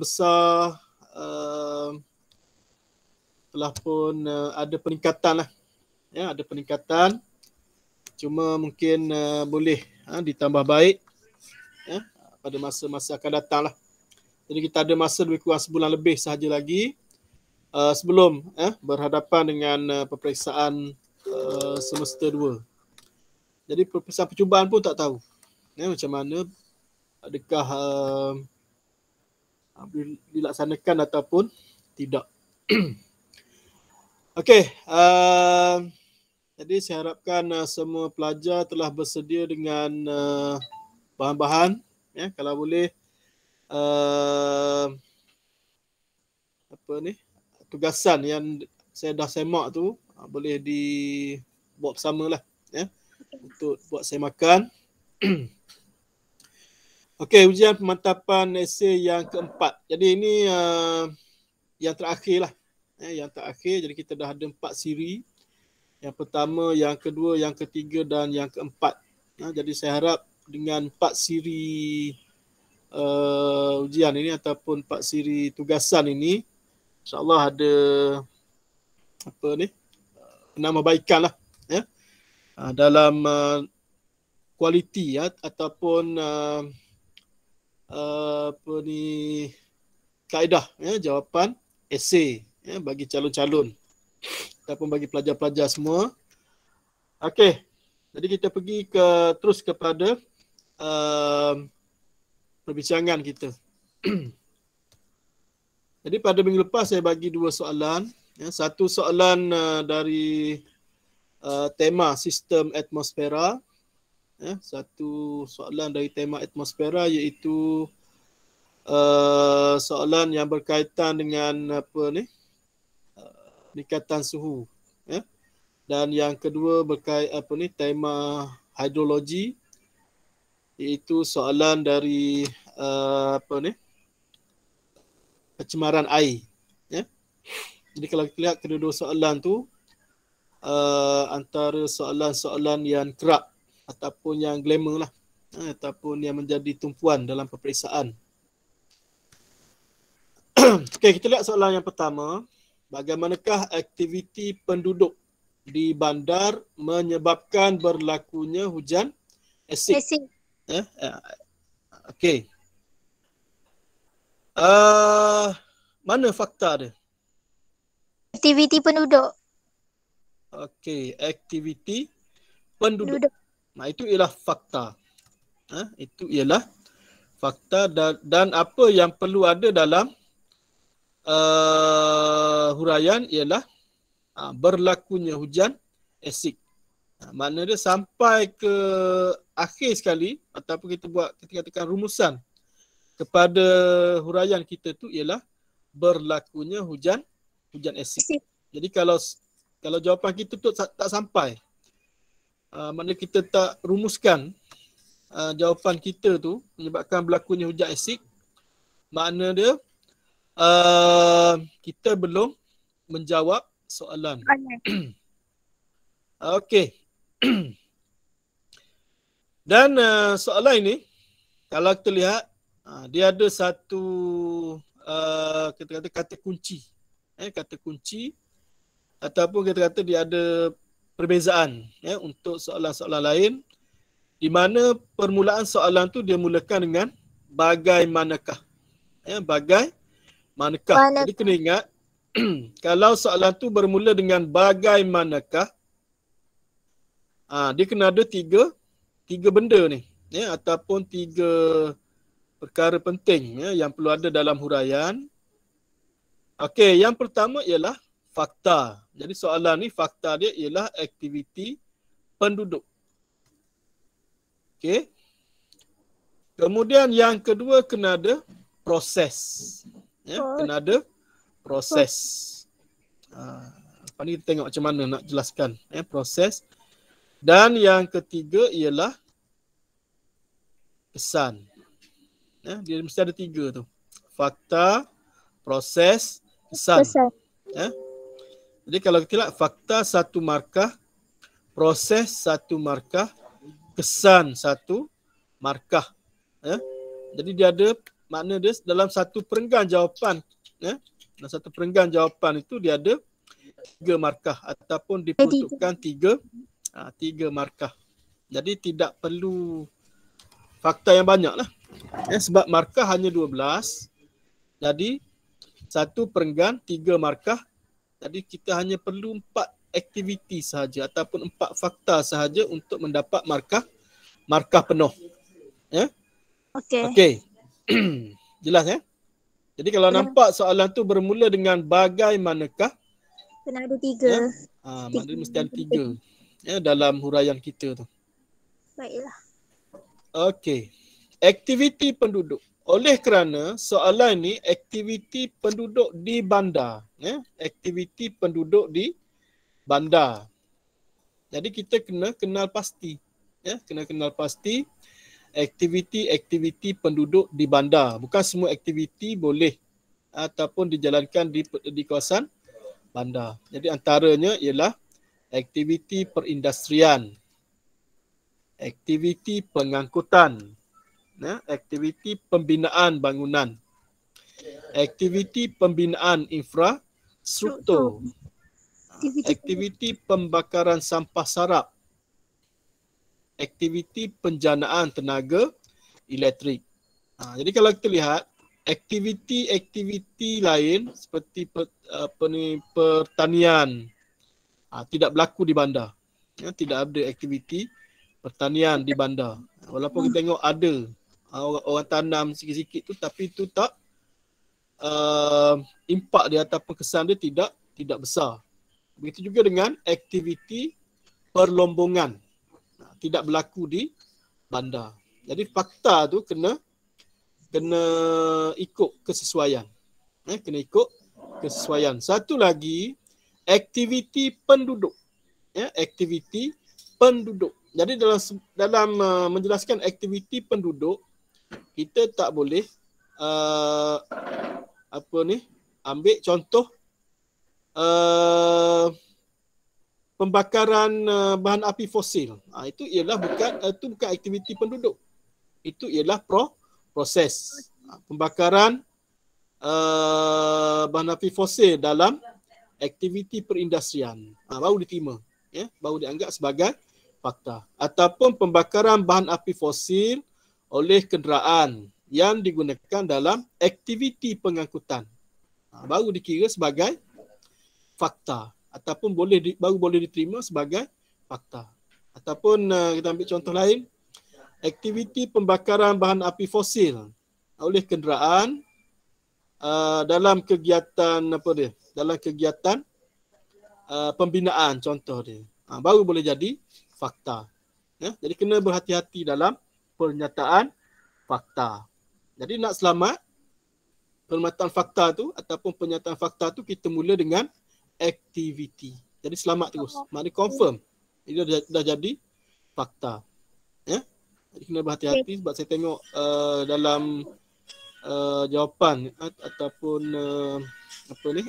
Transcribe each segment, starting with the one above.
besar telah pun ada peningkatan lah. Ya, ada peningkatan. Cuma mungkin boleh ditambah baik ya, pada masa-masa akan datang lah. Jadi kita ada masa lebih kurang sebulan lebih sahaja lagi sebelum berhadapan dengan peperiksaan semester 2. Jadi peperiksaan percubaan pun tak tahu macam mana, adakah dilaksanakan ataupun tidak. Okey, jadi saya harapkan semua pelajar telah bersedia dengan bahan-bahan. Ya, kalau boleh tugasan yang saya dah semak tu boleh dibuat bersama lah ya, untuk buat semakan. Okey, ujian pemantapan esei yang keempat. Jadi ini yang terakhir lah. Yang terakhir, jadi kita dah ada 4 siri. Yang pertama, yang kedua, yang ketiga dan yang keempat. Jadi saya harap dengan 4 siri ujian ini ataupun 4 siri tugasan ini, insyaAllah ada penambahbaikan lah ya, dalam kualiti ataupun kaedah jawapan esei bagi calon-calon ataupun bagi pelajar-pelajar semua. Okey, jadi kita pergi terus kepada perbincangan kita. Jadi pada minggu lepas saya bagi 2 soalan. Satu soalan dari tema sistem atmosfera. Satu soalan dari tema atmosfera, iaitu soalan yang berkaitan dengan peningkatan suhu. Dan yang kedua berkaitan tema hidrologi, iaitu soalan dari pencemaran air. Jadi kalau kita lihat kedua-dua soalan tu antara soalan-soalan yang kerap ataupun yang glamour lah, ataupun yang menjadi tumpuan dalam peperiksaan. Okey, kita lihat soalan yang pertama. Bagaimanakah aktiviti penduduk di bandar menyebabkan berlakunya hujan asid? Okey. Mana fakta dia? Aktiviti penduduk. Okey, aktiviti penduduk. Nah, itu ialah fakta. Itu ialah fakta, dan apa yang perlu ada dalam huraian ialah berlakunya hujan asid. Makna dia sampai ke akhir sekali ataupun kita katakan rumusan kepada huraian kita tu ialah berlakunya hujan asid. Jadi kalau jawapan kita tu tak sampai, maknanya kita tak rumuskan jawapan kita tu menyebabkan berlakunya hujan asid, makna dia kita belum menjawab soalan. Okey. Dan soalan ini, kalau kita lihat, dia ada satu kita kata kata kunci. Kata kunci, ataupun kita kata dia ada perbezaan untuk soalan-soalan lain, di mana permulaan soalan tu dia mulakan dengan bagaimanakah. Bagaimanakah. Jadi kena ingat, kalau soalan tu bermula dengan bagaimanakah, dia kena ada tiga benda ni, ataupun 3 perkara penting yang perlu ada dalam huraian. Okey, yang pertama ialah fakta. Jadi soalan ni fakta dia ialah aktiviti penduduk. Okey. Kemudian yang kedua kena ada proses. Kena ada proses. Lepas ni kita tengok macam mana nak jelaskan proses. Dan yang ketiga ialah kesan. Dia mesti ada 3 tu. Fakta, proses, kesan. Jadi kalau kita lihat, fakta 1 markah, proses 1 markah, kesan 1 markah. Jadi dia ada makna dia dalam satu perenggan jawapan, ya. Dalam satu perenggan jawapan itu dia ada 3 markah ataupun diperuntukkan 3 markah. Jadi tidak perlu fakta yang banyak lah. Ya, sebab markah hanya 12. Jadi satu perenggan 3 markah. Jadi kita hanya perlu 4 aktiviti sahaja ataupun 4 fakta sahaja untuk mendapat markah penuh. Ya. Okey. Jelas ya? Jadi kalau nampak soalan tu bermula dengan bagaimanakah, kena ada 3. Ya? Maknanya mesti ada 3 ya, dalam huraian kita tu. Baiklah. Okey. Aktiviti penduduk. Oleh kerana soalan ni aktiviti penduduk di bandar, ya, aktiviti penduduk di bandar. Jadi kita kena kenal pasti, ya, kena kenal pasti aktiviti penduduk di bandar. Bukan semua aktiviti boleh ataupun dijalankan di kawasan bandar. Jadi antaranya ialah aktiviti perindustrian, aktiviti pengangkutan, ya, aktiviti pembinaan bangunan, aktiviti pembinaan infrastruktur, aktiviti pembakaran sampah sarap, aktiviti penjanaan tenaga elektrik. Jadi kalau kita lihat aktiviti lain seperti pertanian tidak berlaku di bandar. Ya, tidak ada aktiviti pertanian di bandar. Walaupun kita tengok ada orang tanam sikit-sikit tu, tapi itu tak impak dia ataupun kesan dia tidak besar. Begitu juga dengan aktiviti perlombongan, tidak berlaku di bandar. Jadi fakta tu kena ikut kesesuaian. Kena ikut kesesuaian. Satu lagi, aktiviti penduduk. Ya, aktiviti penduduk. Jadi dalam menjelaskan aktiviti penduduk, kita tak boleh ambil contoh pembakaran bahan api fosil. Itu ialah bukan aktiviti penduduk. Itu ialah proses pembakaran bahan api fosil dalam aktiviti perindustrian. Baru diterima, ya, baru dianggap sebagai fakta. Ataupun pembakaran bahan api fosil oleh kenderaan yang digunakan dalam aktiviti pengangkutan. Baru dikira sebagai fakta ataupun baru boleh diterima sebagai fakta. Ataupun kita ambil contoh lain, aktiviti pembakaran bahan api fosil oleh kenderaan dalam kegiatan dalam kegiatan pembinaan contoh dia. Baru boleh jadi fakta. Ya, jadi kena berhati-hati dalam pernyataan fakta. Jadi nak selamat pernyataan fakta tu ataupun pernyataan fakta tu, kita mula dengan aktiviti. Jadi selamat terus. Maknanya confirm. Dia dah jadi fakta. Ya. Jadi kena berhati-hati sebab saya tengok dalam jawapan ataupun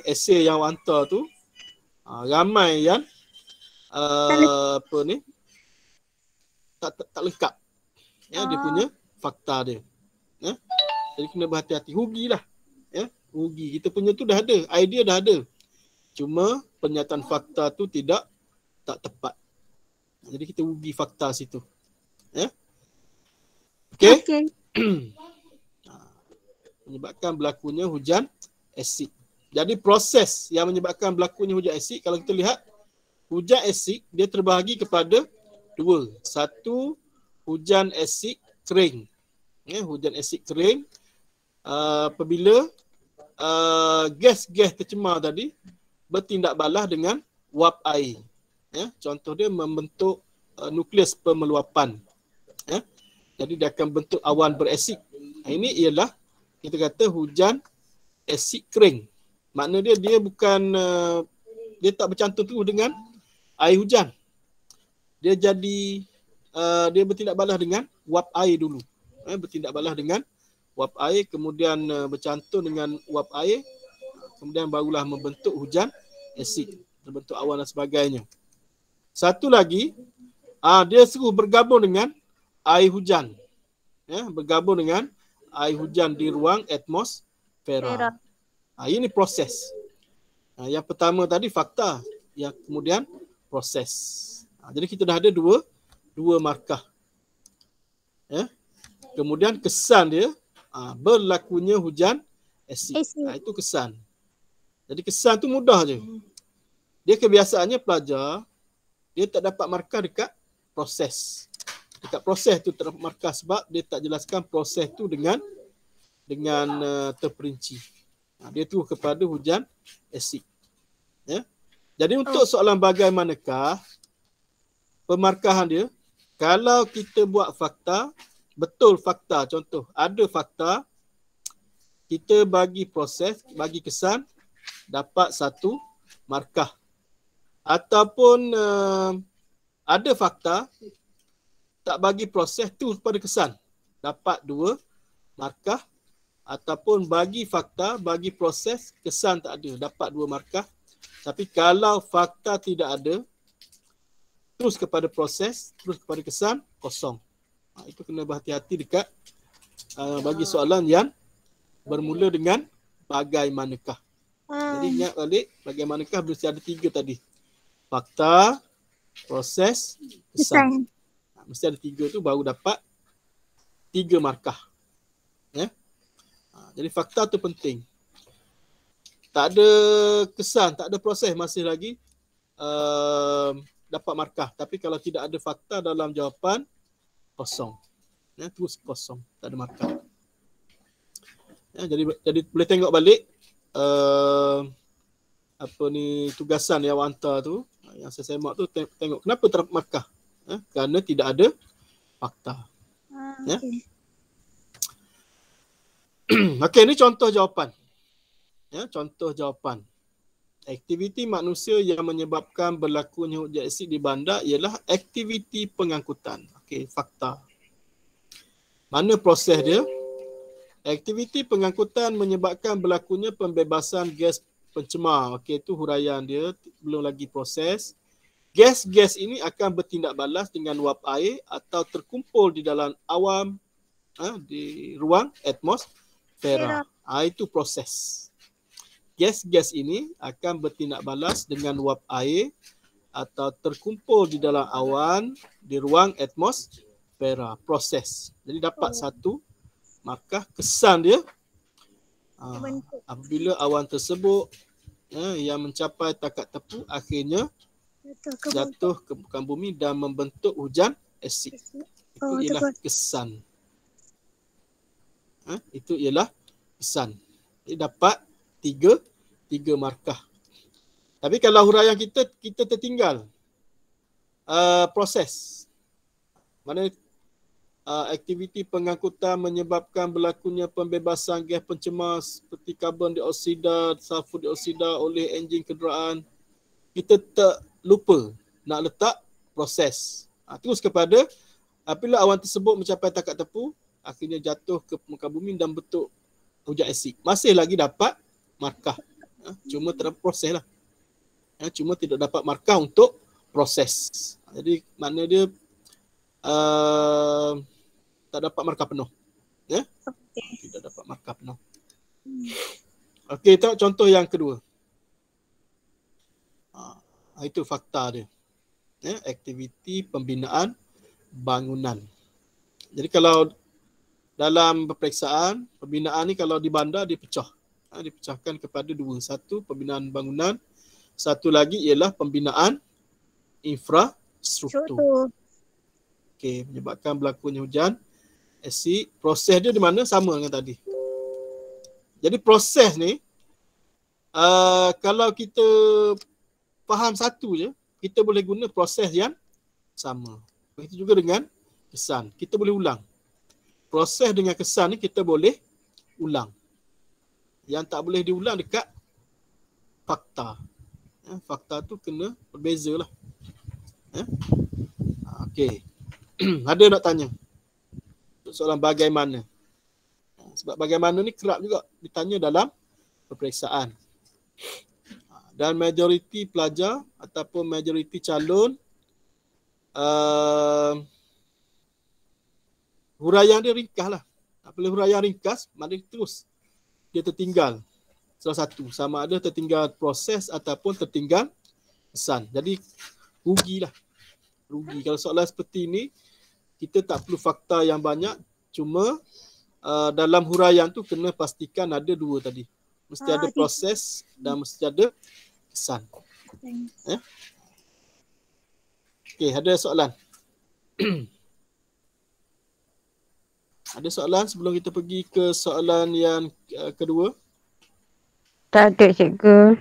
esei yang hantar tu, ramai yang tak lengkap. Ya, dia punya fakta dia. Ya. Jadi kena berhati-hati. Rugilah. Ya, rugi. Kita punya tu dah ada, idea dah ada. Cuma pernyataan fakta tu tak tepat. Jadi kita rugi fakta situ. Ya. Okey. Menyebabkan berlakunya hujan asid. Jadi proses yang menyebabkan berlakunya hujan asid, kalau kita lihat hujan asid dia terbahagi kepada 2. Satu, hujan asid kering. Ya, hujan asid kering apabila gas-gas tercemar tadi bertindak balas dengan wap air. Ya, contoh dia membentuk nukleus pemeluapan. Ya, jadi dia akan bentuk awan berasid. Ini ialah kita kata hujan asid kering. Makna dia bukan dia tak bercantum terus dengan air hujan. Dia jadi dia bertindak balas dengan wap air dulu. Bertindak balas dengan wap air, kemudian bercantum dengan wap air, kemudian barulah membentuk hujan asid, membentuk awan dan sebagainya. Satu lagi, dia suruh bergabung dengan air hujan. Ya, bergabung dengan air hujan di ruang atmosfera. Ini proses. Yang pertama tadi fakta, yang kemudian proses. Jadi kita dah ada dua markah. Ya. Kemudian kesan dia, berlakunya hujan asid. Itu kesan. Jadi kesan tu mudah je. Dia kebiasaannya pelajar, dia tak dapat markah dekat proses. Dekat proses tu tak dapat markah sebab dia tak jelaskan proses tu dengan terperinci. Dia tu kepada hujan asid. Ya. Jadi untuk soalan bagaimanakah pemarkahan dia, kalau kita buat fakta, betul fakta, contoh ada fakta, kita bagi proses, bagi kesan, dapat 1 markah. Ataupun ada fakta, tak bagi proses tu kepada kesan, dapat 2 markah. Ataupun bagi fakta, bagi proses, kesan tak ada, dapat 2 markah. Tapi kalau fakta tidak ada, terus kepada proses, terus kepada kesan, kosong. Itu kena berhati-hati dekat bagi soalan yang bermula dengan bagaimanakah. Jadi ingat balik, bagaimanakah mesti ada 3 tadi. Fakta, proses, kesan. Mesti ada 3 tu baru dapat 3 markah. Ya? Jadi fakta tu penting. Tak ada kesan, tak ada proses, masih lagi dapat markah. Tapi kalau tidak ada fakta dalam jawapan, kosong. Ya, terus kosong, tak ada markah. Ya, jadi boleh tengok balik tugasan yang awak hantar tu, yang saya semak tu, tengok kenapa tak dapat markah. Ya, kerana tidak ada fakta. Ya. Okey, ini contoh jawapan. Ya, contoh jawapan. Aktiviti manusia yang menyebabkan berlakunya hujan asid di bandar ialah aktiviti pengangkutan. Okey, fakta. Mana proses dia? Aktiviti pengangkutan menyebabkan berlakunya pembebasan gas pencemar. Okey, itu huraian dia, belum lagi proses. Gas-gas ini akan bertindak balas dengan wap air atau terkumpul di dalam awan di ruang atmosfera. Itu proses. Gas-gas ini akan bertindak balas dengan wap air atau terkumpul di dalam awan di ruang atmosfera. Proses. Jadi dapat 1 markah. Kesan dia, apabila awan tersebut yang mencapai takat tepu akhirnya jatuh ke permukaan bumi dan membentuk hujan asid. Itu ialah kesan. Itu ialah kesan. Jadi dapat 3 markah. Tapi kalau huraian kita tertinggal proses. Mana aktiviti pengangkutan menyebabkan berlakunya pembebasan gas pencemar seperti karbon dioksida, sulfur dioksida oleh enjin kenderaan. Kita tak lupa nak letak proses. Terus kepada apabila awan tersebut mencapai takat tepu, akhirnya jatuh ke permukaan bumi dan bentuk hujan asid. Masih lagi dapat markah. Cuma tak dapat proses lah. Cuma tidak dapat markah untuk proses. Jadi makna dia tak dapat markah penuh. Ya? Tidak dapat markah penuh. Okey, tengok contoh yang kedua. Itu fakta dia. Ya, aktiviti pembinaan bangunan. Jadi kalau dalam peperiksaan, pembinaan ni kalau di bandar dipecah. Dipecahkan kepada 2. 1 pembinaan bangunan, 1 lagi ialah pembinaan infrastruktur. Okey, menyebabkan berlakunya hujan asid. Proses dia di mana? Sama dengan tadi. Jadi proses ni, kalau kita faham satu je, kita boleh guna proses yang sama. Begitu juga dengan kesan. Kita boleh ulang. Proses dengan kesan ni kita boleh ulang. Yang tak boleh diulang dekat fakta. Fakta tu kena berbeza lah. Okey. Ada nak tanya? Soalan bagaimana? Sebab bagaimana ni kerap juga ditanya dalam peperiksaan. Dan majoriti pelajar ataupun majoriti calon huraian dia ringkas lah. Apabila huraian ringkas, maknanya terus dia tertinggal salah satu, sama ada tertinggal proses ataupun tertinggal kesan. Jadi rugilah. Rugi. Kalau soalan seperti ini, kita tak perlu fakta yang banyak, cuma dalam huraian tu kena pastikan ada dua tadi. Mesti ada proses dan mesti ada kesan. Okey, ada soalan? Ada soalan sebelum kita pergi ke soalan yang kedua? Tak ada, cikgu.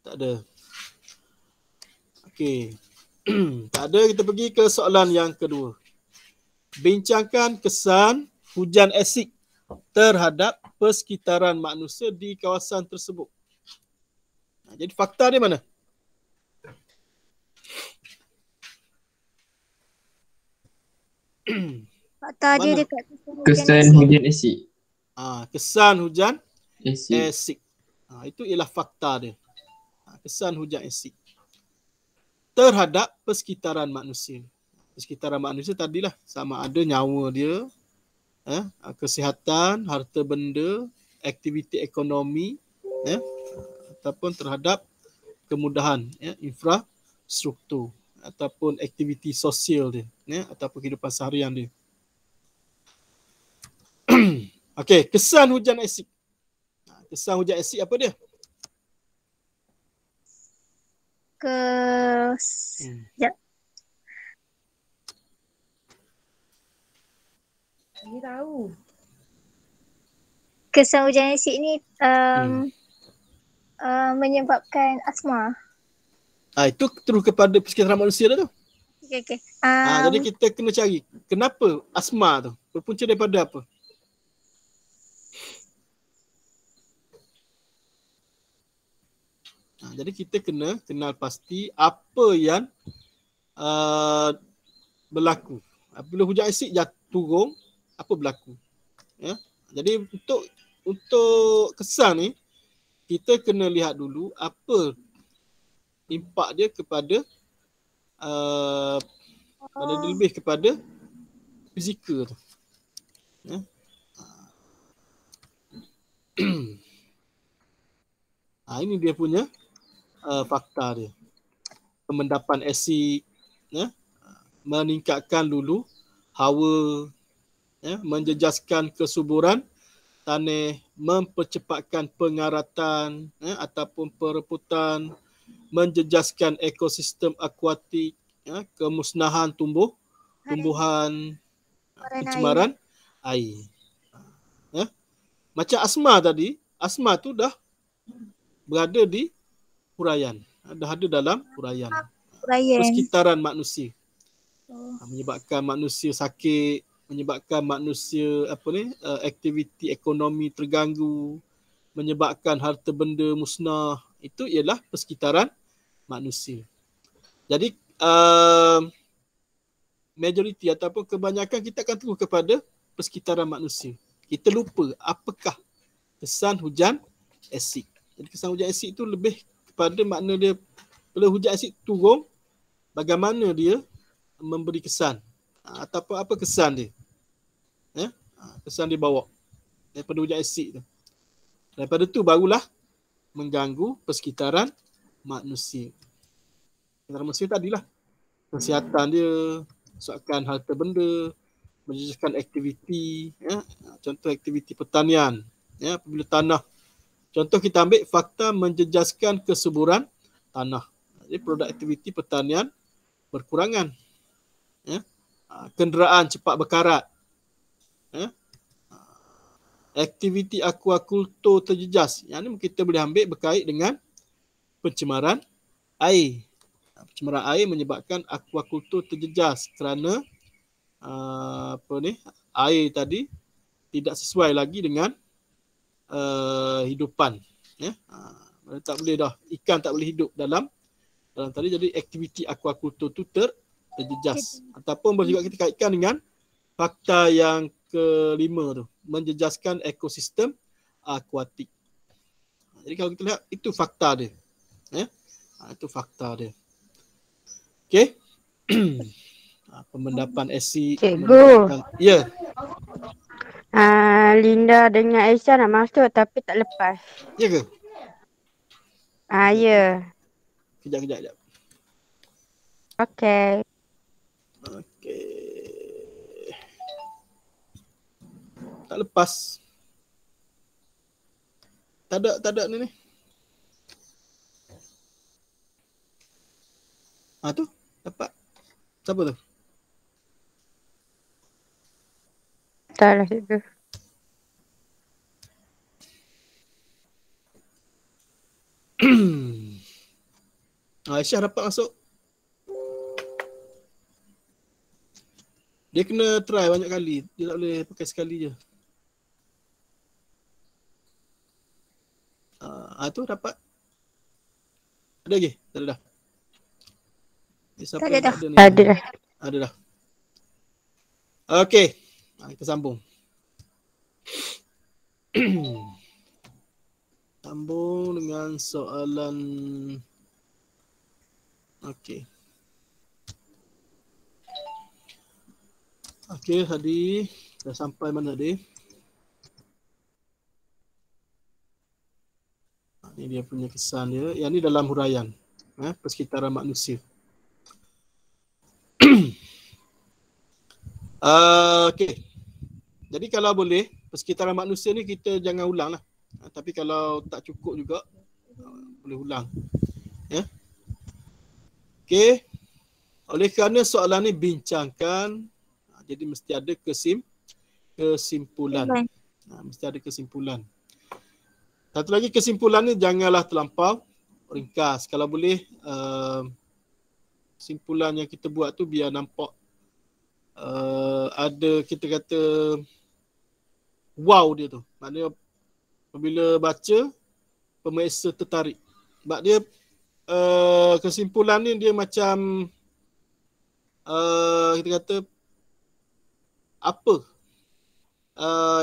Tak ada. Okey. Tak ada, kita pergi ke soalan yang kedua. Bincangkan kesan hujan asid terhadap persekitaran manusia di kawasan tersebut. Jadi fakta dia mana? Fakta dia dekat Kesan hujan asid. Kesan hujan Asid. asid. Itu ialah fakta dia. Kesan hujan asid terhadap persekitaran manusia. Persekitaran manusia tadilah sama ada nyawa dia, kesihatan, harta benda, aktiviti ekonomi, ataupun terhadap kemudahan, infrastruktur ataupun aktiviti sosial dia, ataupun kehidupan seharian dia. Okey, kesan hujan asid. Kesan hujan asid apa dia? Sekejap. Ni tahu. Kesan hujan asid ni menyebabkan asma. Itu terus kepada persekitaran manusia dah tu. Okey. Jadi kita kena cari kenapa asma tu berpunca daripada apa? Jadi kita kena kenal pasti apa yang berlaku. Apabila hujan asid turun, apa berlaku? Jadi untuk kesan ni, kita kena lihat dulu apa impak dia kepada lebih kepada fizikal tu. Ini dia punya fakta dia. Pemendapan asid, meningkatkan dulu hawa, menjejaskan kesuburan tanah, mempercepatkan pengaratan ataupun pereputan, menjejaskan ekosistem akuatik, kemusnahan tumbuhan, pencemaran air. Macam asma tadi, asma tu dah berada di huraian, dah ada dalam huraian. Persekitaran manusia. Menyebabkan manusia sakit, menyebabkan manusia aktiviti ekonomi terganggu, menyebabkan harta benda musnah. Itu ialah persekitaran manusia. Jadi majoriti ataupun kebanyakan kita akan terus kepada persekitaran manusia. Kita lupa apakah kesan hujan asid. Jadi kesan hujan asid itu lebih kepada makna dia, bila hujan asid turun, bagaimana dia memberi kesan. Ataupun apa kesan dia. Kesan dia bawa daripada hujan asid tu. Daripada tu barulah mengganggu persekitaran manusia. Persekitaran manusia tadilah kesihatan dia, soakan harta benda, menjejaskan aktiviti, contoh aktiviti pertanian, apabila tanah, contoh kita ambil fakta menjejaskan kesuburan tanah. Jadi produktiviti pertanian berkurangan. Kenderaan cepat berkarat. Aktiviti akuakultur terjejas. Yang ni kita boleh ambil berkait dengan pencemaran air. Pencemaran air menyebabkan akuakultur terjejas kerana air tadi tidak sesuai lagi dengan hidupan. Tak boleh dah, ikan tak boleh hidup dalam tadi, jadi aktiviti akuakultur tu terjejas. Ataupun boleh juga kita kaitkan dengan fakta yang kelima tu, menjejaskan ekosistem akuatik. Jadi kalau kita lihat, itu fakta dia. Itu fakta dia. Okey. Pemendapan asid. Cikgu. Ya. Linda dengan Aisyah nak masuk tapi tak lepas. Ya ke? Ya. Kejap. Okey. Okey. Tak lepas. Tak ada ni. Tu, dapat. Siapa tu? Tak lah cikgu. Aisyah dapat masuk. Dia kena try banyak kali. Dia tak boleh pakai sekali je. Tu dapat. Ada lagi? Tak ada dah. Siapa Tak ada yang dah. tak ada ni? Ada dah. Ada dah. Okey. Kita sambung. Sambung dengan soalan. Okey. Okey, Hadi. Dah sampai mana tadi? Ini dia punya kesan dia. Yang ni dalam huraian. Persekitaran manusia. Okey. Jadi kalau boleh, persekitaran manusia ni kita jangan ulang lah. Tapi kalau tak cukup juga, boleh ulang. Ya. Okey. Oleh kerana soalan ni bincangkan, jadi mesti ada kesimpulan. Mesti ada kesimpulan. Satu lagi kesimpulan ni janganlah terlampau ringkas. Kalau boleh, kesimpulan yang kita buat tu biar nampak ada kita kata wow dia tu. Maknanya apabila baca, pemeriksa tertarik. Sebab dia kesimpulan ni dia macam kita kata apa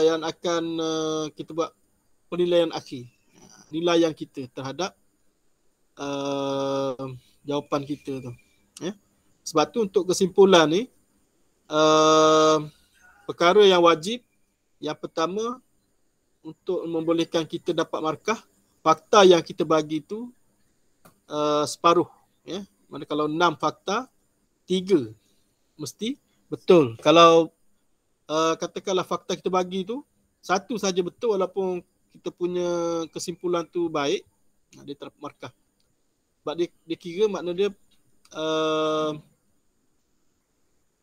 yang akan kita buat penilaian akhir. Nilaian kita terhadap jawapan kita tu. Sebab tu untuk kesimpulan ni perkara yang wajib yang pertama untuk membolehkan kita dapat markah, fakta yang kita bagi tu separuh. Mana kalau 6 fakta, 3 mesti betul. Kalau katakanlah fakta kita bagi tu satu saja betul walaupun kita punya kesimpulan tu baik, dia tak dapat markah. Sebab dia kira makna dia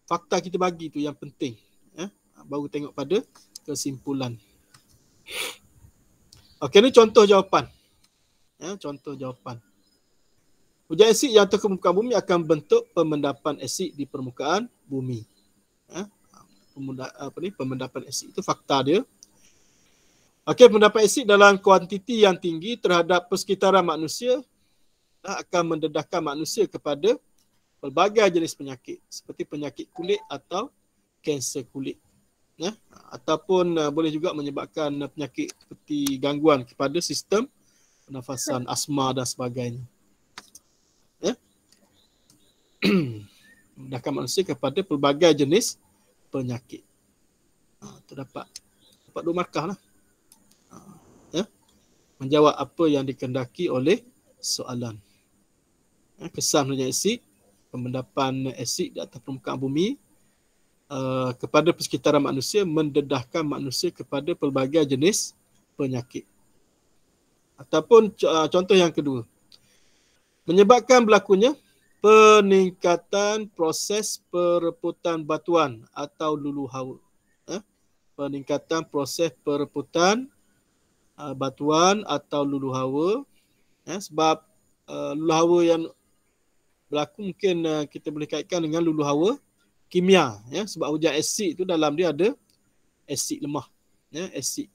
fakta kita bagi tu yang penting. Baru tengok pada kesimpulan. Okey, ni contoh jawapan. Contoh jawapan. Hujan asid yang jatuh ke permukaan bumi akan bentuk pemendapan asid di permukaan bumi. Pemendapan asid itu fakta dia. Okey, pemendapan asid dalam kuantiti yang tinggi terhadap persekitaran manusia akan mendedahkan manusia kepada pelbagai jenis penyakit seperti penyakit kulit atau kanser kulit. Ataupun boleh juga menyebabkan penyakit seperti gangguan kepada sistem pernafasan, asma dan sebagainya. Mendedahkan manusia kepada pelbagai jenis penyakit. Terdapat 2 markah lah. Menjawab apa yang dikehendaki oleh soalan. Kesan hujan asid, pemendapan asid di atas permukaan bumi kepada persekitaran manusia mendedahkan manusia kepada pelbagai jenis penyakit. Ataupun contoh yang kedua, menyebabkan berlakunya peningkatan proses pereputan batuan atau lulu hawa. Peningkatan proses pereputan batuan atau lulu hawa. Sebab lulu hawa yang berlaku mungkin kita boleh kaitkan dengan lulu hawa kimia. Sebab hujan asid tu dalam dia ada asid lemah. Asid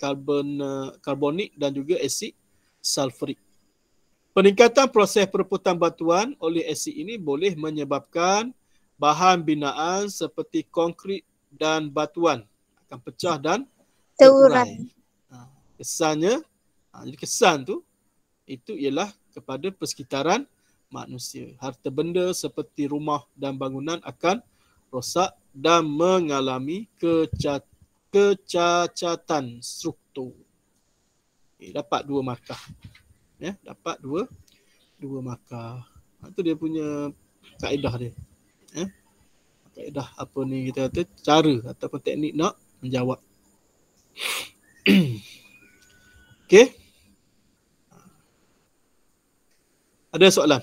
karbonik dan juga asid sulfurik. Peningkatan proses pereputan batuan oleh asid ini boleh menyebabkan bahan binaan seperti konkrit dan batuan akan pecah dan terurai. Kesannya, jadi kesan tu itu ialah kepada persekitaran manusia. Harta benda seperti rumah dan bangunan akan rosak dan mengalami kecacatan struktur. Dapat 2 markah. Ya, dapat 2 markah. Itu dia punya kaedah dia. Ya. Kaedah apa ni kita kata, cara ataupun teknik nak menjawab. Okey. Ada soalan?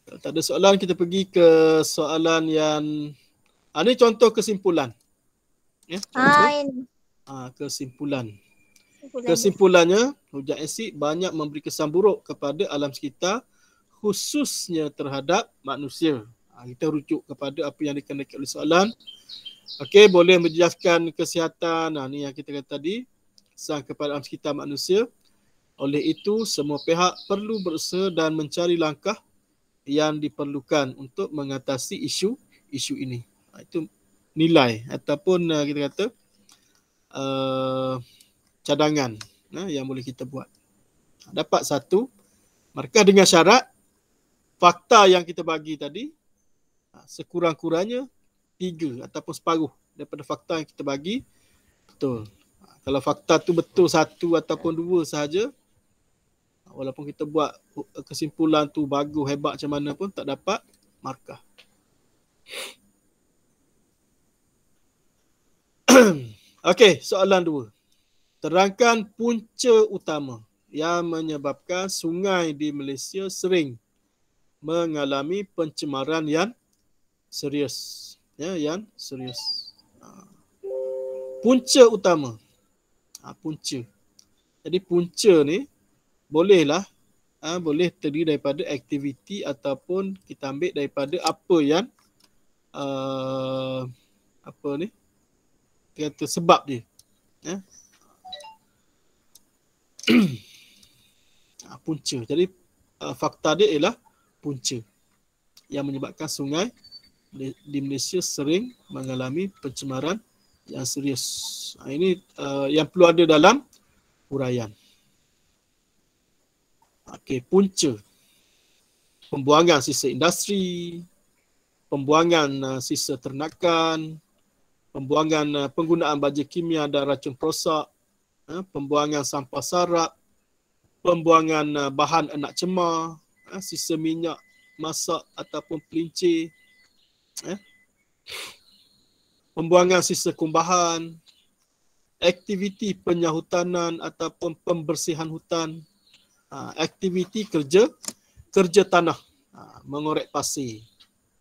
Kalau tak ada soalan, kita pergi ke soalan yang ni contoh kesimpulan. Ya, contoh Ini. kesimpulan. Kesimpulan. Kesimpulannya, hujan asid banyak memberi kesan buruk kepada alam sekitar, khususnya terhadap manusia. Kita rujuk kepada apa yang dikenakan oleh soalan. Okey, boleh menjejaskan kesihatan. Ni yang kita kata tadi, kesan kepada alam sekitar manusia. Oleh itu, semua pihak perlu berusaha dan mencari langkah yang diperlukan untuk mengatasi isu ini. Itu nilai ataupun kita kata cadangan yang boleh kita buat. Dapat 1 markah dengan syarat fakta yang kita bagi tadi sekurang-kurangnya 3 ataupun separuh daripada fakta yang kita bagi betul. Kalau fakta tu betul 1 ataupun 2 sahaja, walaupun kita buat kesimpulan tu bagus, hebat macam mana pun, tak dapat markah. Okey, soalan 2. Terangkan punca utama yang menyebabkan sungai di Malaysia sering mengalami pencemaran yang serius. Ya, yang serius. Punca utama. Punca. Jadi punca ni boleh terdiri daripada aktiviti ataupun kita ambil daripada apa yang kata sebab dia. Ya. Punca. Jadi fakta dia ialah punca yang menyebabkan sungai di Malaysia sering mengalami pencemaran yang serius. Ini yang perlu ada dalam huraian. Okey, punca. Pembuangan sisa industri, pembuangan sisa ternakan, pembuangan penggunaan baja kimia dan racun perosak, pembuangan sampah sarap, pembuangan bahan anak cemar, sisa minyak masak ataupun pelincir, pembuangan sisa kumbahan, aktiviti penyahutanan ataupun pembersihan hutan, aktiviti kerja tanah, mengorek pasir.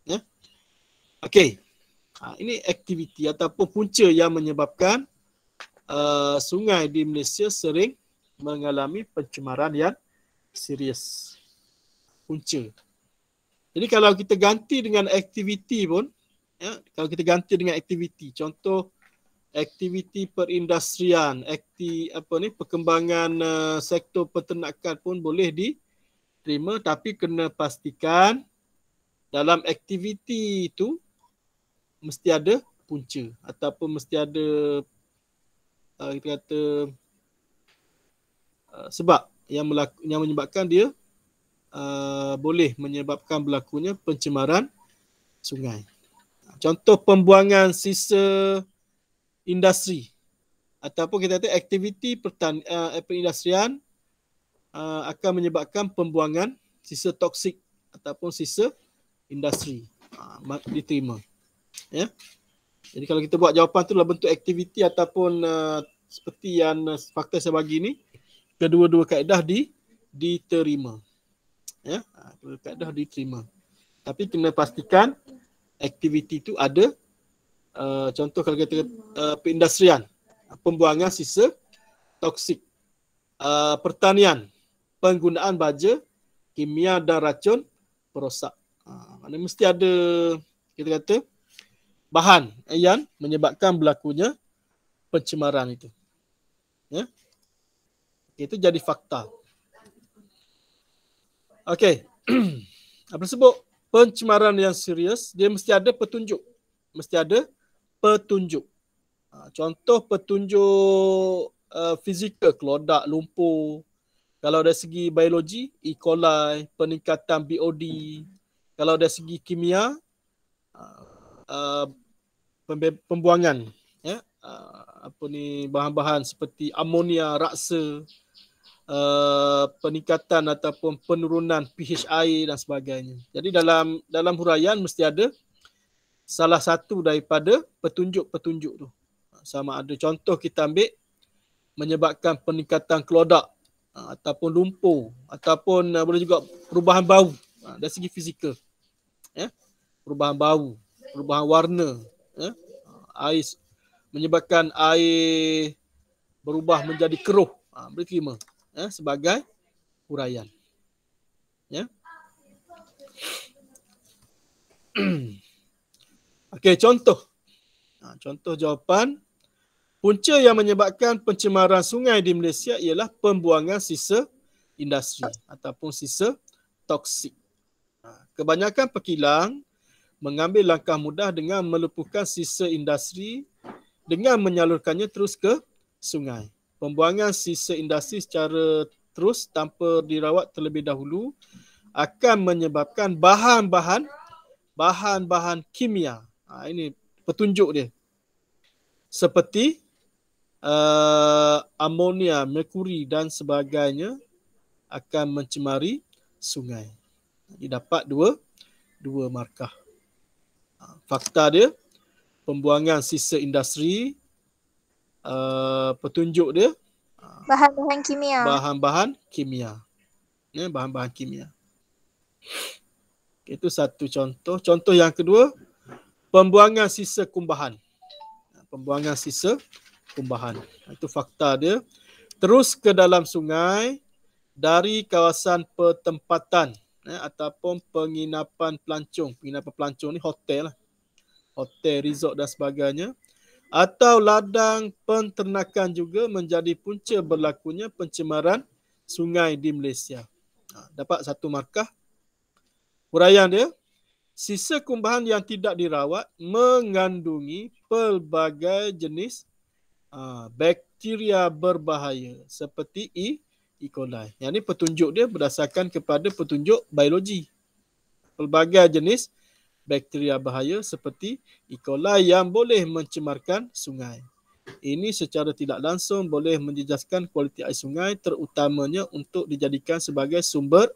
Ya. Okey. Ini aktiviti ataupun punca yang menyebabkan sungai di Malaysia sering mengalami pencemaran yang serius. Punca. Jadi kalau kita ganti dengan aktiviti pun, kalau kita ganti dengan aktiviti, contoh aktiviti perindustrian, perkembangan sektor peternakan pun boleh diterima, tapi kena pastikan dalam aktiviti itu mesti ada punca ataupun mesti ada kita kata sebab yang menyebabkan dia boleh menyebabkan berlakunya pencemaran sungai. Contoh pembuangan sisa industri ataupun kita kata aktiviti perindustrian akan menyebabkan pembuangan sisa toksik ataupun sisa industri diterima. Ya. Jadi kalau kita buat jawapan tu dalam bentuk aktiviti ataupun seperti yang fakta saya bagi ni, kedua-dua kaedah diterima. Ya, kedua kaedah diterima. Tapi kena pastikan aktiviti tu ada contoh kalau kita perindustrian, pembuangan sisa toksik, pertanian, penggunaan baja kimia dan racun perosak. Maknanya mesti ada kita kata bahan yang menyebabkan berlakunya pencemaran itu. Ya. Itu jadi fakta. Okey. Apa sebut pencemaran yang serius, dia mesti ada petunjuk. Mesti ada petunjuk. Contoh petunjuk fizikal, kelodak, lumpur. Kalau dari segi biologi, E. coli, peningkatan BOD. Kalau dari segi kimia, pembuangan bahan-bahan seperti amonia, raksa, peningkatan ataupun penurunan pH air dan sebagainya. Jadi dalam huraian mesti ada salah satu daripada petunjuk-petunjuk tu. Sama ada contoh kita ambil menyebabkan peningkatan kelodak ataupun lumpur ataupun boleh juga perubahan bau dari segi fizikal. Perubahan bau, perubahan warna, air menyebabkan air berubah menjadi keruh. Boleh terima sebagai huraian. Okey, contoh jawapan. Punca yang menyebabkan pencemaran sungai di Malaysia ialah pembuangan sisa industri ataupun sisa toksik. Kebanyakan pekilang mengambil langkah mudah dengan melumpuhkan sisa industri dengan menyalurkannya terus ke sungai. Pembuangan sisa industri secara terus tanpa dirawat terlebih dahulu akan menyebabkan bahan-bahan kimia. Ini petunjuk dia. Seperti amonia, merkuri dan sebagainya akan mencemari sungai. Dapat dua markah. Fakta dia, pembuangan sisa industri, petunjuk dia, Bahan-bahan kimia. bahan-bahan kimia. Itu satu contoh. Contoh yang kedua, pembuangan sisa kumbahan. Itu fakta dia. Terus ke dalam sungai dari kawasan pertempatan ataupun penginapan pelancong. Penginapan pelancong ni hotel lah. Hotel, resort dan sebagainya. Atau ladang penternakan juga menjadi punca berlakunya pencemaran sungai di Malaysia. Dapat satu markah. Huraian dia, sisa kumbahan yang tidak dirawat mengandungi pelbagai jenis bakteria berbahaya seperti E. coli. Yang ini petunjuk dia berdasarkan kepada petunjuk biologi. Pelbagai jenis bakteria bahaya seperti E. coli yang boleh mencemarkan sungai. Ini secara tidak langsung boleh menjejaskan kualiti air sungai, terutamanya untuk dijadikan sebagai sumber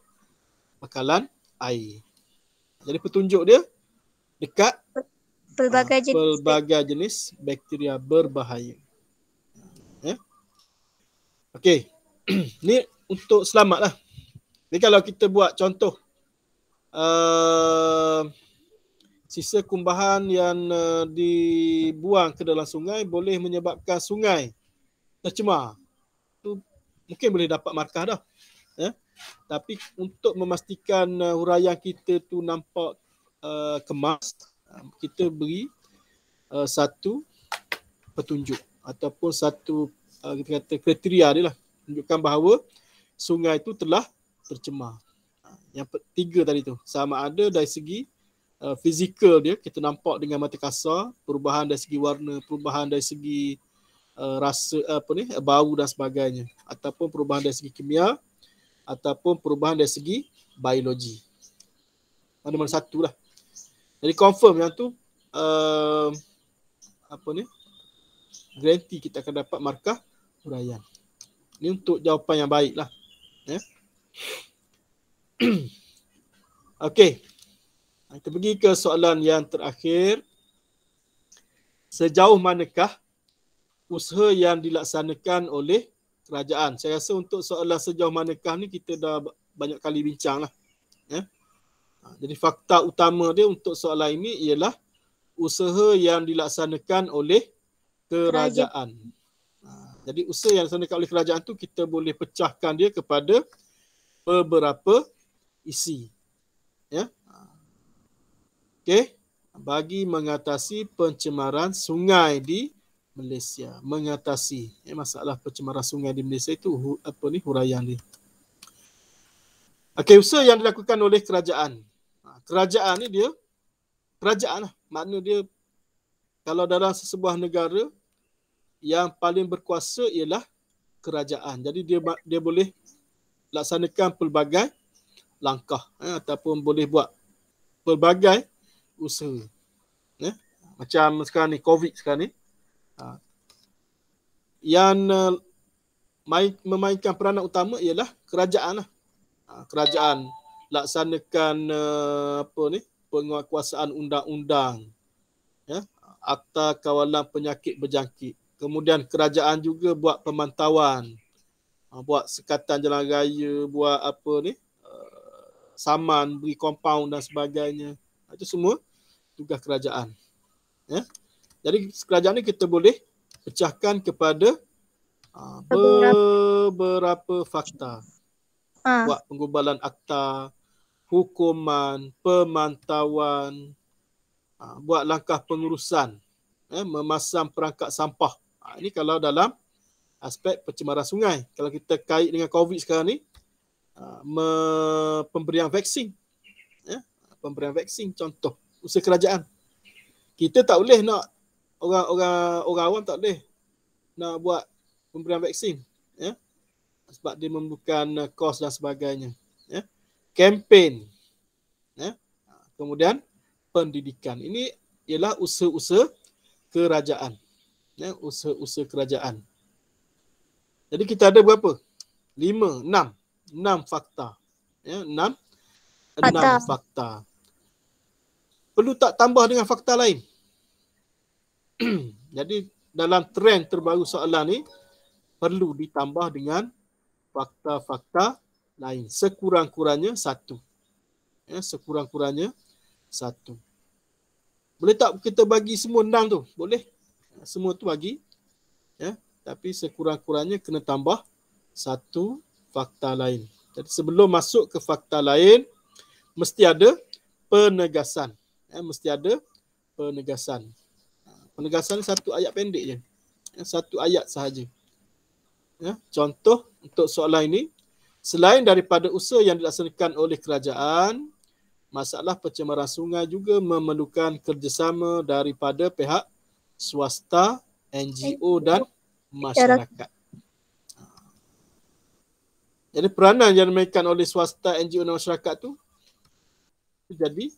bakalan air. Jadi petunjuk dia dekat pelbagai jenis bakteria berbahaya. Okey. Ni untuk selamat lah. Jadi kalau kita buat contoh sisa kumbahan yang dibuang ke dalam sungai boleh menyebabkan sungai tercemar. Tu mungkin boleh dapat markah dah. Tapi untuk memastikan huraian kita tu nampak kemas, kita beri satu petunjuk ataupun satu kita kata kriteria dia lah, tunjukkan bahawa sungai itu telah tercemar. Yang tiga tadi tu, sama ada dari segi fizikal dia, kita nampak dengan mata kasar, perubahan dari segi warna, perubahan dari segi rasa bau dan sebagainya, ataupun perubahan dari segi kimia, ataupun perubahan dari segi biologi. Mana-mana satu lah. Jadi confirm yang tu guarantee kita akan dapat markah huraian. Ini untuk jawapan yang baik lah. Okey. Kita pergi ke soalan yang terakhir. Sejauh manakah usaha yang dilaksanakan oleh kerajaan? Saya rasa untuk soalan sejauh manakah ni kita dah banyak kali bincang lah. Jadi fakta utama dia untuk soalan ini ialah usaha yang dilaksanakan oleh kerajaan. Jadi usaha yang dilaksanakan oleh kerajaan tu kita boleh pecahkan dia kepada beberapa isi. Okey, bagi mengatasi pencemaran sungai di Malaysia. Mengatasi masalah pencemaran sungai di Malaysia itu huraian dia. Okey, usaha yang dilakukan oleh kerajaan. Kerajaan ni dia kerajaan lah. Makna dia kalau dalam sesebuah negara yang paling berkuasa ialah kerajaan. Jadi dia boleh laksanakan pelbagai langkah ataupun boleh buat pelbagai usaha. Macam sekarang ni, COVID sekarang ni. Yang memainkan peranan utama ialah kerajaan lah. Kerajaan laksanakan penguatkuasaan undang-undang, ya, Akta Kawalan Penyakit Berjangkit. Kemudian kerajaan juga buat pemantauan, buat sekatan jalan raya, buat saman, beri kompaun dan sebagainya. Itu semua tugas kerajaan. Ya. Jadi kerajaan ni kita boleh pecahkan kepada beberapa fakta. Buat penggubalan akta, hukuman, pemantauan, buat langkah pengurusan, memasang perangkap sampah. Ini kalau dalam aspek pencemaran sungai. Kalau kita kait dengan COVID sekarang ni, pemberian vaksin. Pemberian vaksin contoh usaha kerajaan. Kita tak boleh nak, orang awam tak boleh nak buat pemberian vaksin, ya, sebab dia memerlukan kos dan sebagainya, ya. Kempen, ya. Kemudian pendidikan. Ini ialah usaha-usaha kerajaan, ya, usaha-usaha kerajaan. Jadi kita ada berapa? 6 fakta, ya, 6 fakta. Perlu tak tambah dengan fakta lain? Jadi dalam trend terbaru soalan ni, perlu ditambah dengan fakta-fakta lain. Sekurang-kurangnya 1. Ya, sekurang-kurangnya 1. Boleh tak kita bagi semua 6 tu? Boleh. Semua tu bagi. Ya, tapi sekurang-kurangnya kena tambah 1 fakta lain. Jadi sebelum masuk ke fakta lain, mesti ada penegasan. Ya, mesti ada penegasan. Penegasan ni 1 ayat pendek je. Ya, 1 ayat sahaja. Ya, contoh untuk soalan ini, selain daripada usaha yang dilaksanakan oleh kerajaan, masalah pencemaran sungai juga memerlukan kerjasama daripada pihak swasta, NGO dan masyarakat. Jadi peranan yang dimainkan oleh swasta, NGO dan masyarakat tu jadi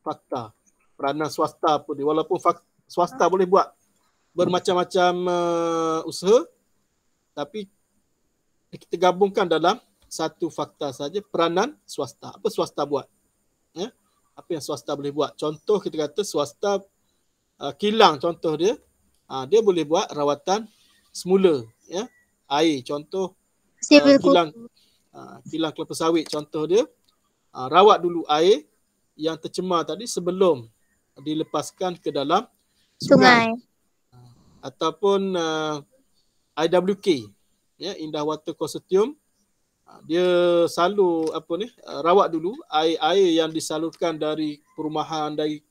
fakta. Peranan swasta pun dia, walaupun swasta boleh buat bermacam-macam usaha, tapi kita gabungkan dalam 1 fakta saja, peranan swasta. Apa swasta buat? Ya? Apa yang swasta boleh buat? Contoh kita kata swasta kilang, contoh dia, dia boleh buat rawatan semula, ya, air. Contoh kilang kelapa sawit, contoh dia, rawat dulu air yang tercemar tadi sebelum dilepaskan ke dalam sungai. Ataupun IWK, ya, Indah Water Consortium, dia salur rawat dulu air yang disalurkan dari perumahan, dari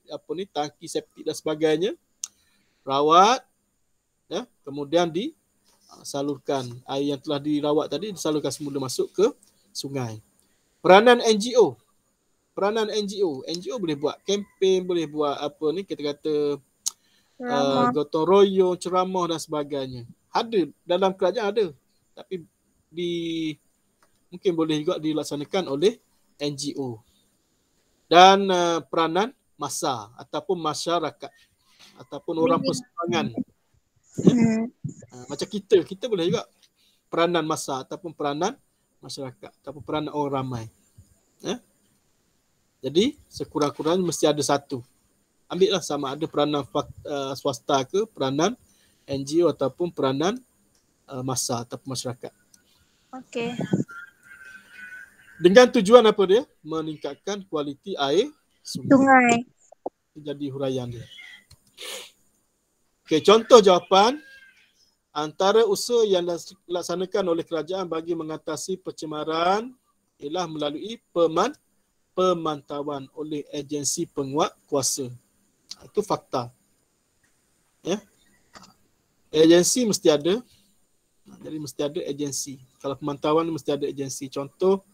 tangki septik dan sebagainya, rawat, ya, kemudian disalurkan air yang telah dirawat tadi, disalurkan semula masuk ke sungai. Peranan NGO boleh buat kempen, boleh buat kita kata gotong royong, ceramah dan sebagainya. Ada dalam kerajaan ada, tapi mungkin boleh juga dilaksanakan oleh NGO. Dan peranan massa ataupun masyarakat ataupun orang persembahan. Ya? Macam kita boleh juga peranan massa ataupun peranan masyarakat ataupun peranan orang ramai. Ya? Jadi sekurang-kurangnya mesti ada 1. Ambillah sama ada peranan swasta ke, peranan NGO ataupun peranan massa ataupun masyarakat. Okey. Dengan tujuan apa dia? Meningkatkan kualiti air sungai. Jadi huraian dia. Okey, contoh jawapan. Antara usaha yang dilaksanakan oleh kerajaan bagi mengatasi pencemaran ialah melalui pemantauan oleh agensi penguat kuasa. Itu fakta. Ya. Agensi mesti ada. Jadi mesti ada agensi. Kalau pemantauan mesti ada agensi. Contoh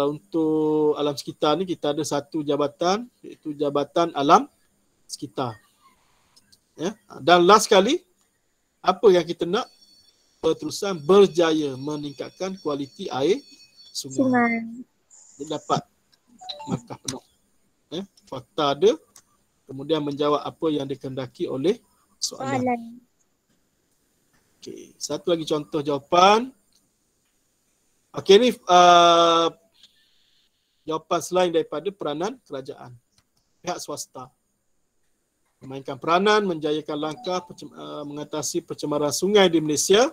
untuk alam sekitar ni kita ada 1 jabatan, iaitu Jabatan Alam Sekitar. Ya. Dan last sekali, apa yang kita nak? Berterusan berjaya meningkatkan kualiti air sungai. Dia dapat markah penuh. Ya. Fakta ada, kemudian menjawab apa yang dikehendaki oleh soalan. Okey, satu lagi contoh jawapan. Okey, ni jawapan selain daripada peranan kerajaan. Pihak swasta memainkan peranan menjayakan langkah mengatasi pencemaran sungai di Malaysia.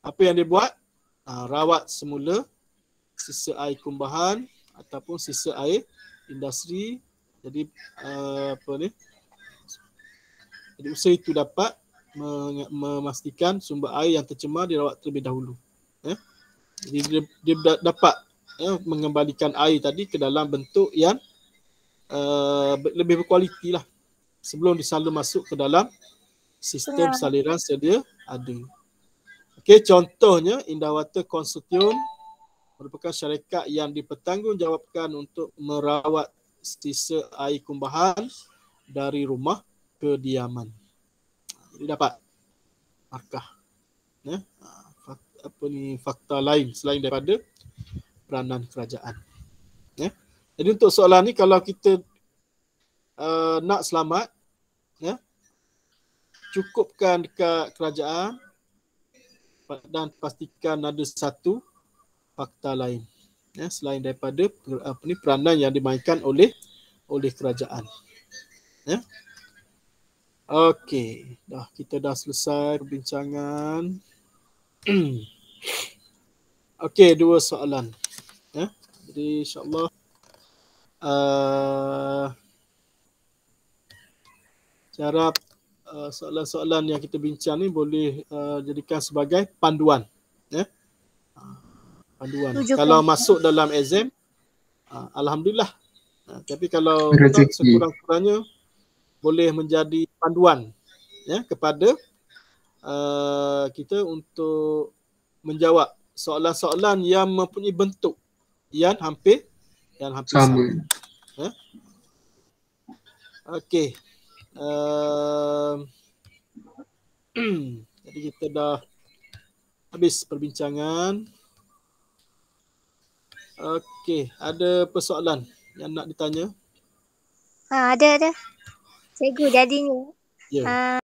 Apa yang dia buat? Rawat semula sisa air kumbahan ataupun sisa air industri. Jadi jadi usaha itu dapat memastikan sumber air yang tercemar dirawat terlebih dahulu. Jadi dia dapat mengembalikan air tadi ke dalam bentuk yang lebih berkualiti lah sebelum disalur masuk ke dalam sistem saliran sedia ada. Okey, contohnya Indahwata Konsortium merupakan syarikat yang dipertanggungjawabkan untuk merawat sisa air kumbahan dari rumah kediaman. Jadi dapat markah. Fakta lain selain daripada peranan kerajaan. Jadi untuk soalan ni, kalau kita nak selamat, cukupkan dekat kerajaan dan pastikan ada satu fakta lain selain daripada peranan yang dimainkan oleh kerajaan. Okey, kita dah selesai perbincangan. Okey, 2 soalan. Jadi insya-Allah cara soalan-soalan yang kita bincang ni boleh jadikan sebagai panduan. Panduan. Kalau masuk dalam exam, alhamdulillah. Tapi kalau tak, sekurang-kurangnya boleh menjadi panduan kepada kita untuk menjawab soalan-soalan yang mempunyai bentuk yang hampir sama. Okey. Jadi kita dah habis perbincangan. Okey, ada persoalan yang nak ditanya? Ada. Cikgu jadinya. Ya.